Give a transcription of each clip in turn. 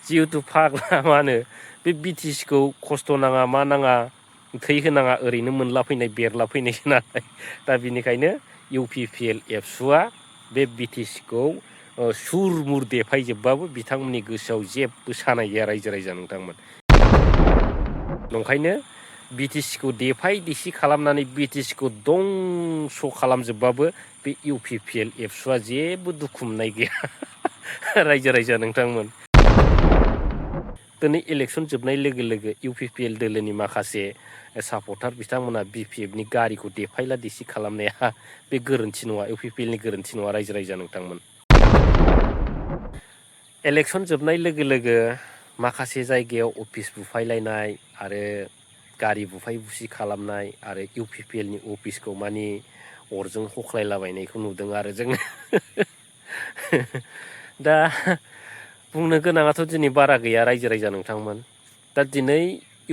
जिहेथु फाग्ला मा होनो बे बिटिसिखौ खस्थ' नाङा मा नाङा थै होनाङा ओरैनो मोनला फैनाय बेरला फैनायसो नालाय दा बिनिखायनो UPPL एबसुआ बे बिटिसिखौ सुर मुर देफायजोबबाबो बिथांमोननि गोसोआव जेबो सानाय गैया रायजो राजा नोंथांमोन। नंखायनो बिटिसिखौ देफाय देसि खालामनानै बिटिसिखौ दंस' खालामजोबबाबो बे UPPL एबसुआ जेबो दुखु मोननाय गैया रायजो राजा नोंथांमोन। दिनै इलेक्सन जोबनाय लोगो लोगो UPPL दोलोनि माखासे सापर्टार बिथांमोना BPFनि गारिखौ देफायला देसि खालामनाया बे गोरोन्थि नङा, UPPLनि गोरोन्थि नङा रायजो राजा नोंथांमोन। इलेक्सन जोबनाय लोगो लोगो माखासे जायगायाव अफिस बुफायलायनाय आरो गारि बुफाय बुसि खालामनाय आरो UPPLनि अफिसखौ मानि अरजों हख्लायलाबायनायखौ नुदों आरो जोङो दा बुंनो गोनाङाथ' दिनै बारा गैया रायजो राजा नोंथांमोन। दा दिनै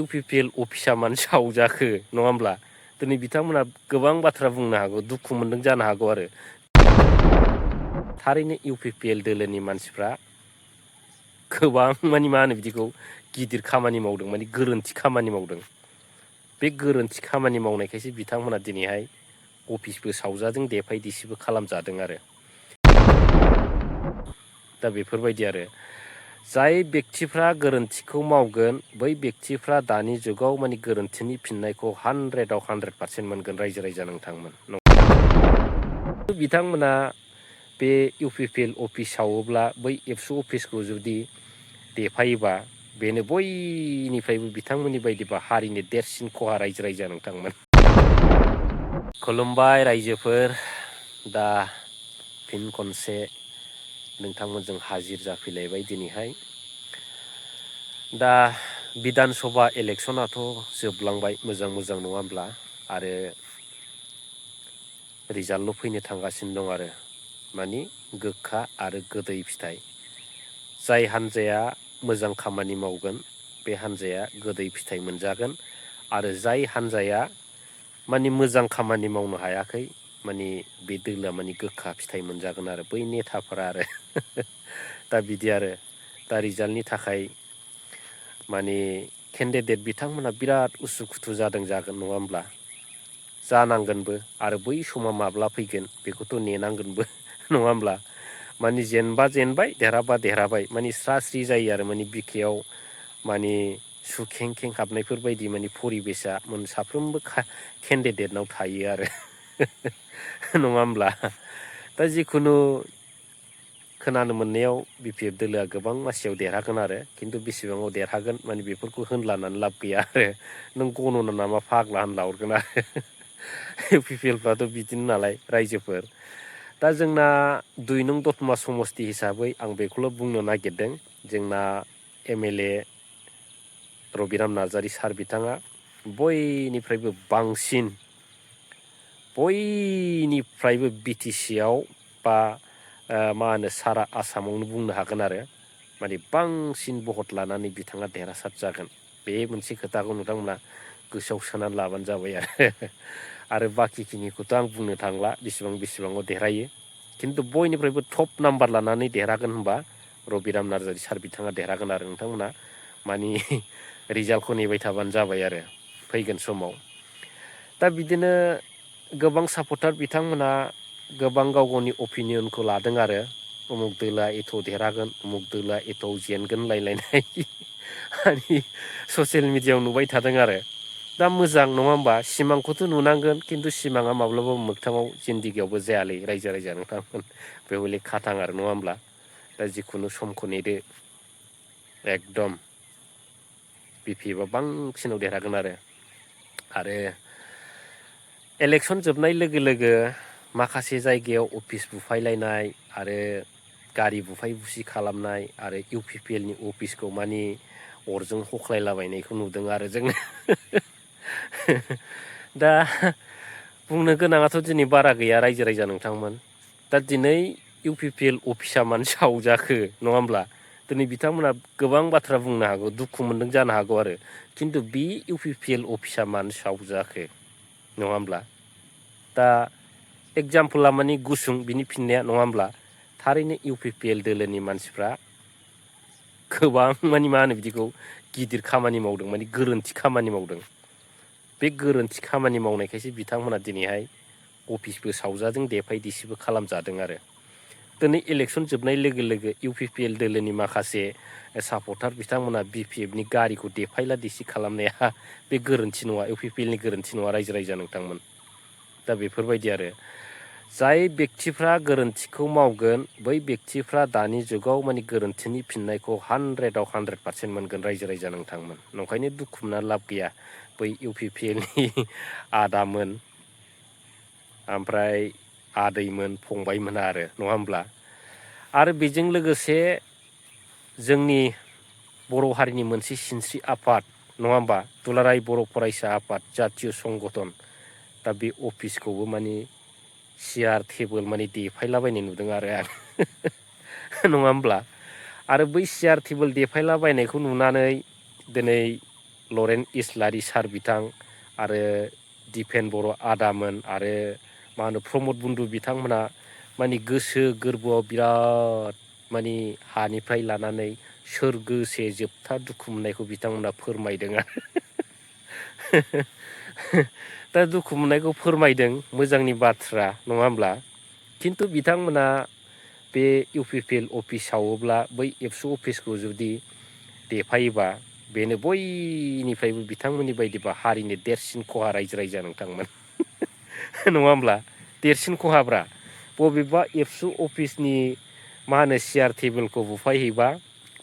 UPPL अफिसा मानो सावजाखो नङा होमब्ला? दिनै बिथांमोना गोबां बाथ्रा बुंनो हागौ, दुखु मोनदों जानो हागौ आरो थारैनो UPPL दोलोनि मानसिफ्रा गोबां मानि मा होनो बिदिखौ गिदिर खामानि मावदों, माने गोरोन्थि खामानि मावदों। बे गोरोन्थि खामानि मावनायखायसो बिथांमोना दिनैहाय अफिसबो सावजादों, देफाय देसिबो खालामजादों आरो दा बेफोरबायदि आरो जाय बेक्तिफ्रा गोरोन्थिखौ मावगोन बै बेक्तिफ्रा दानि जुगाव माने गोरोन्थिनि फिननायखौ 100% मोनगोन रायजो राजा नोंथांमोन। बिथांमोना बे UPPL अफिस सावोब्ला बै एबसु अफिसखौ जुदि देफायोबा बेनो बयनिफ्रायबो बिथांमोननि बायदिबा हारिनि देरसिन खहा रायजो राजा नोंथांमोन। खुलुमबाय रायजोफोर, दा फिन खनसे नोंथांमोनजों हाजिर जाफैलायबाय दिनैहाय। दा बिधान सभा इलेक्सनाथ' जोबलांबाय मोजां मोजां नङा होमब्ला? आरो रिजाल्टल' फैनो थांगासिनो दं आरो मानि गोखा आरो गोदै फिथाइ। जाय हान्जाया मोजां खामानि मावगोन बे हान्जाया गोदै फिथाइ मोनजागोन आरो जाय हान्जाया मानि मोजां खामानि मावनो हायाखै मानि बे दोलोआ मानि गोखा फिथाइ मोनजागोन आरो बै नेताफोरा आरो दा बिदि आरो दा रिजाल्टनि थाखाय मानि केन्डिडेट बिथांमोना बिराद उसुखुथु जागोन नङा होमब्ला? जानांगोनबो आरो बै समा माब्ला फैगोन बेखौथ' नेनांगोनबो नङा होमब्ला? मानि जेनबा जेनबाय देरहाबा देरहाबाय मानि स्रा स्रि जायो आरो मानि बिखायाव मानि सुखें खें हाबनायफोर बायदि मानि परिबेसा साफ्रोमबो केन्डिडेटनाव थायो आरो नङा होमब्ला? दा जिखुनु खोनानो मोननायाव BPF दोलोआ गोबां मासियाव देरहागोन आरो खिन्थु बेसेबाङाव देरहागोन माने बेफोरखौ होनलानानै लाब गैया आरो नों गनना नामा फाग्ला होनला हरगोन आरो UPPLफ्राथ' बिदिनो नालाय रायजोफोर। दा जोंना 2 नं दतमा समस्ति हिसाबै आं बेखौल' बुंनो नागिरदों, जोंना MLA रबिराम नार्जारि सार बिथाङा बयनिफ्रायबो बांसिन बयनिफ्रायबो BTCआव बा मा होनो सारा आसामावनो बुंनो हागोन आरो माने बांसिन भट लानानै बिथाङा देरहासार जागोन। बे मोनसे खोथाखौ नोंथांमोना गोसोआव सोनानै लाबानो जाबाय आरो बाखिखिनिखौथ' आं बुंनो थांला बेसेबाङाव देरहायो। खिन्थु बयनिफ्रायबो टप नाम्बार लानानै देरहागोन होनबा रबिराम नार्जारि सार बिथाङा देरहागोन आरो नोंथांमोना मानि रिजाल्टखौ नेबाय थाबानो जाबाय आरो फैगोन समाव। दा बिदिनो गोबां सापर्टार बिथांमोनहा गोबां गाव गावनि अपिनियनखौ लादों आरो उमुक दोलोआ एथ' देरहागोन उमुक दोलोआ एथ' जेनगोन लायलायनाय मानि ससियेल मिडियायाव नुबाय थादों आरो दा मोजां नङा होमबा? सिमांखौथ' नुनांगोन खिन्थु सिमाङा माब्लाबा मोगथाङाव जिन्दिगियावबो जायालै रायजो राजा नोंथांमोन, बे हले खाथां आरो नङा होमब्ला? दा जिखुनु समखौ नेदो, एकदम BPFआ बांसिनाव देरहागोन आरो इलेक्सन जोबनाय लोगो लोगो माखासे जायगायाव अफिस बुफायलायनाय आरो गारि बुफाय बुसि खालामनाय आरो UPPLनि अफिसखौ मानि अरजों हख्लायलाबायनायखौ नुदों आरो जोङो दा बुंनो गोनाङाथ' दिनै बारा गैया रायजो राजा नोंथांमोन। दा दिनै UPPL अफिसा मानो सावजाखो नङा होमब्ला? दिनै बिथांमोना गोबां बाथ्रा बुंनो हागौ, दुखु मोनदों जानो हागौ आरो खिन्थु बे UPPL अफिसा मानो सावजाखो नङा होमब्ला? दा एगजामपोला मानि गुसुं बिनि फिननाया नङा होमब्ला? थारैनो UPPL दोलोनि मानसिफ्रा गोबां मानि मा होनो बिदिखौ गिदिर खामानि मावदों माने गोरोन्थि खामानि मावदों। बे गोरोन्थि खामानि मावनायखायसो बिथांमोना दिनैहाय अफिसबो सावजादों देफाय देसिबो खालामजादों आरो। दिनै इलेक्सन जोबनाय लोगो लोगो UPPL दोलोनि माखासे सापर्टार बिथांमोना BPFनि गारिखौ देफायला देसि खालामनाया बे गोरोन्थि नङा, UPPLनि गोरोन्थि नङा रायजो राजा नोंथांमोन। दा बेफोरबायदि आरो जाय बेक्तिफ्रा गोरोन्थिखौ मावगोन बै बेक्तिफ्रा दानि जुगाव माने गोरोन्थिनि फिननायखौ 100% मोनगोन रायजो राजा नोंथांमोन। नंखायनो दुखु मोनना लाब गैया बै UPPLनि आदामोन ओमफ्राय आदैमोन फंबायमोना आरो नङा होमब्ला? आरो बेजों लोगोसे जोंनि बर' हारिनि मोनसे सिनस्रि आफाद नङा होमबा? दुलाराय बर' फरायसा आफाद जातिय संगठन, दा बे अफिसखौबो माने सियार टेबोल माने देफायलाबायनाय नुदों आरो आं नङा होमब्ला? आरो बै सियार टेबोल देफायलाबायनायखौ नुनानै दिनै लरेन इस्लारि सार बिथां आरो दिपेन बर' आदामोन आरो मा होनो प्रमद बन्दु बिथांमोना माने गोसो गोरबोआव बिराद माने हानिफ्राय लानानै सोरगोसे जोबथा दुखु मोननायखौ बिथांमोना फोरमायदों आरो दा दुखु मोननायखौ फोरमायदों मोजांनि बाथ्रा नङा होमब्ला? खिन्थु बिथांमोना बे UPPL अफिस सावोब्ला बै एबसु अफिसखौ जुदि देफायोबा बेनो बयनिफ्रायबो बिथांमोननि बायदिबा हारिनि देरसिन खहा रायजो राजा नोंथांमोन नङा होमब्ला? देरसिन खहाब्रा बबेबा एबसु अफिसनि मा होनो सियार टेबोलखौ बुफायहैबा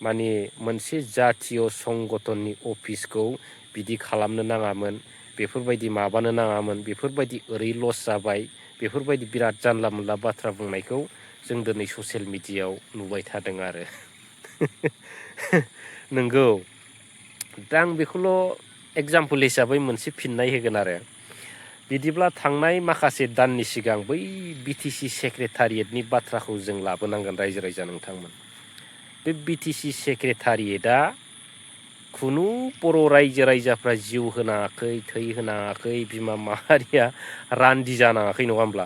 माने मोनसे जातिय संगठननि अफिसखौ बिदि खालामनो नाङामोन, बेफोरबायदि माबानो नाङामोन, बेफोरबायदि ओरै लस जाबाय, बेफोरबायदि बिराद जानला मोनला बाथ्रा बुंनायखौ जों दिनै ससियेल मिडियायाव नुबाय थादों आरो नंगौ। दा आं बेखौल' एगजामपोल हिसाबै मोनसे फिननाय होगोन आरो बिदिब्ला थांनाय माखासे दाननि सिगां बै BTC सेक्रेटारियेटनि बाथ्राखौ जों लाबोनांगोन रायजो राजा नोंथांमोन। बे BTC सेक्रेटारियेटआ खुनु बर' रायजो राजाफ्रा जिउ होनाङाखै, थै होनाङाखै, बिमा माहारिया रान्दि जानाङाखै नङा होमब्ला?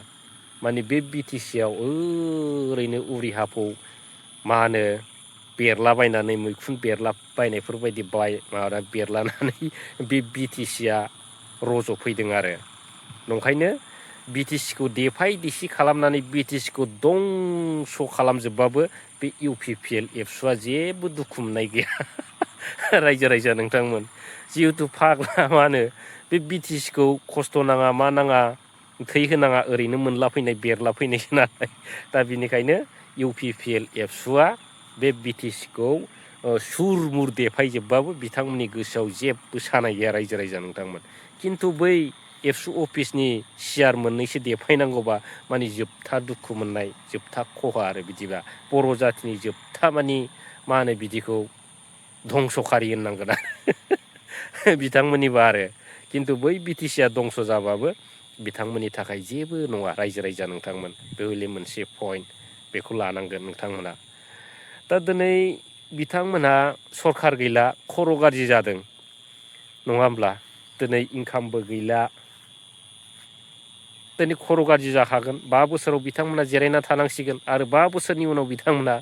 माने बे BTCआव ओरैनो उरि हाफौ मा होनो बेरलाबायनानै मैखुन बेरलाबायनायफोरबायदि माबा बेरलानानै बे BTCआ रज'फैदों आरो नंखायनो BTCखौ देफाय देसि खालामनानै BTCखौ दंस' खालामजोबबाबो बे UPPL एबसुआ जेबो दुखु मोननाय गैया रायजो राजा नोंथांमोन। जिहेथु फाग्ला मा होनो बे BTCखौ खस्थ' नाङा मा नाङा थै होनाङा ओरैनो मोनला फैनाय बेरला फैनायसो नालाय, दा बिनिखायनो UPPL एबसुआ बे BTCखौ सुर मुर देफायजोबबाबो बिथांमोननि गोसोआव जेबो सानाय गैया रायजो राजा नोंथांमोन। खिन्थु बै एबसु अफिसनि सियार मोननैसो देफायनांगौबा माने जोबथा दुखु मोननाय, जोबथा खहा आरो बिदिबा बर' जाथिनि जोबथा माने मा होनो बिदिखौ धंस'खारि होननांगोन आरो बिथांमोननिबा आरो खिन्थु बै BTCआ दंस' जाबाबो बिथांमोननि थाखाय जेबो नङा रायजो राजा नोंथांमोन। बे हले मोनसे पइन्ट, बेखौ लानांगोन नोंथांमोना। दा दिनै बिथांमोनहा सरखार गैला, खर' गाज्रि जादों नङा होमब्ला? दिनै इनकामबो गैला, दिनै खर' गाज्रि जाखागोन। 5 बोसोराव बिथांमोना जिरायना थानांसिगोन आरो 5 बोसोरनि उनाव बिथांमोना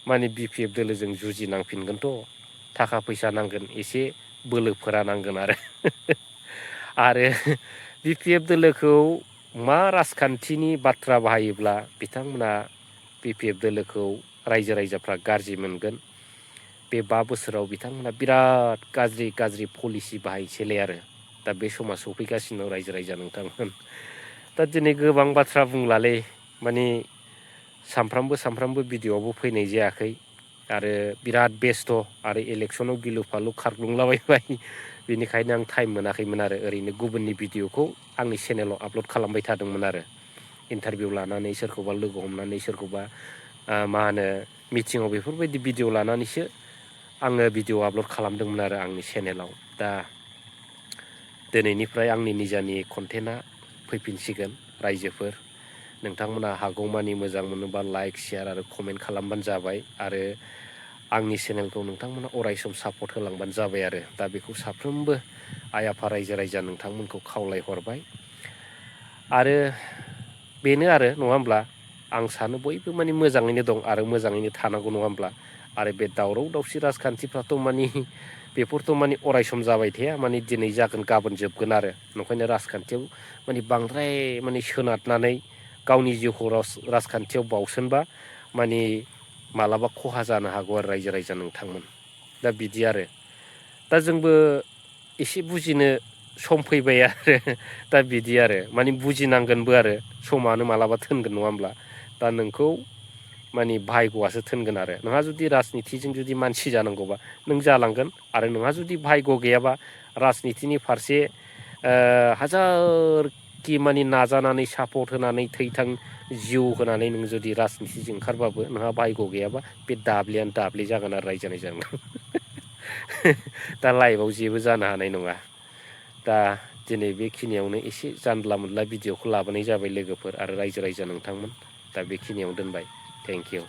माने BPF दोलोजों जुजिनांफिनगोनथ'। थाखा फैसा नांगोन, एसे बोलोफोरा नांगोन आरो BPF दोलोखौ मा राजखान्थिनि बाथ्रा बाहायोब्ला बिथांमोना BPF दोलोखौ रायजो राजाफ्रा गाज्रि मोनगोन, बे 5 बोसोराव बिथांमोना बिराद गाज्रि गाज्रि पलिसि बाहायसैलाय आरो दा बे समा सफैगासिनो दं रायजो राजा नोंथांमोन। दा दिनै गोबां बाथ्रा बुंलालै, माने सामफ्रामबो भिडिअ'आवबो फैनाय जायाखै आरो बिराद बेस्थ' आरो इलेक्सनाव गिलु फालु खारग्लुंलाबायबाय, बेनिखायनो आं टाइम मोनाखैमोन आरो ओरैनो गुबुननि भिडिअ'खौ आंनि चेनेलाव आपल'ड खालामबाय थादोंमोन आरो इन्टारभिउ लानानै, सोरखौबा लोगो हमनानै, सोरखौबा मा होनो मिटिङाव बेफोरबायदि भिडिअ' लानानैसो आङो भिडिअ' आपल'ड खालामदोंमोन आरो आंनि चेनेलाव। दा दिनैनिफ्राय आंनि निजानि कन्टेन्टआ फैफिनसिगोन। रायजोफोर नोंथांमोना हागौमानि मोजां मोनोबा लाइक, शेयार आरो कमेन्ट खालामबानो जाबाय आरो आंनि चेनेलखौ नोंथांमोना अरायसम सापर्ट होलांबानो जाबाय आरो दा बेखौ साफ्रोमबो आइ आफा रायजो राजा नोंथांमोनखौ खावलायहरबाय। आरो बेनो आरो नङा होमब्ला? आं सानो बयबो माने मोजाङैनो दं आरो मोजाङैनो थानांगौ नङा होमब्ला? आरो बे दावराव दावसि राजखान्थिफ्राथ' माने बेफोरथ' माने अरायसम जाबाय थाया, माने दिनै जागोन गाबोन जोबगोन आरो ओंखायनो राजखान्थियाव माने बांद्राय माने सोनारनानै गावनि जिउखौ राजखान्थियाव बावसोमबा माने मालाबा खहा जानो हागौ आरो रायजो राजा नोंथांमोन। दा बिदि आरो दा जोंबो एसे बुजिनो सम फैबाय आरो दा बिदि आरो माने बुजिनांगोनबो आरो समानो मालाबा थोनगोन नङा होमब्ला। दा नोंखौ माने भायग'आसो थोनगोन आरो नोंहा जुदि राजनितिजों जुदि मानसि जानांगौबा नों जालांगोन आरो नोंहा जुदि भायग' गैयाबा राजनितिनि फारसे हाजारखि माने नाजानानै सापर्ट होनानै थै-थां जिउ होनानै नों जुदि राजनितिजों ओंखारबाबो नोंहा भायग' गैयाबा बे दाब्लेयानो दाब्ले जागोन आरो रायजो राजानो दा लाइफआव जेबो जानो हानाय नङा। दा दिनै बेखिनियावनो एसे जानला मोनला भिडिअ'खौ लाबोनाय जाबाय लोगोफोर आरो रायजो राजा नोंथांमोन। दा बेखिनियाव दोनबाय। Thank you.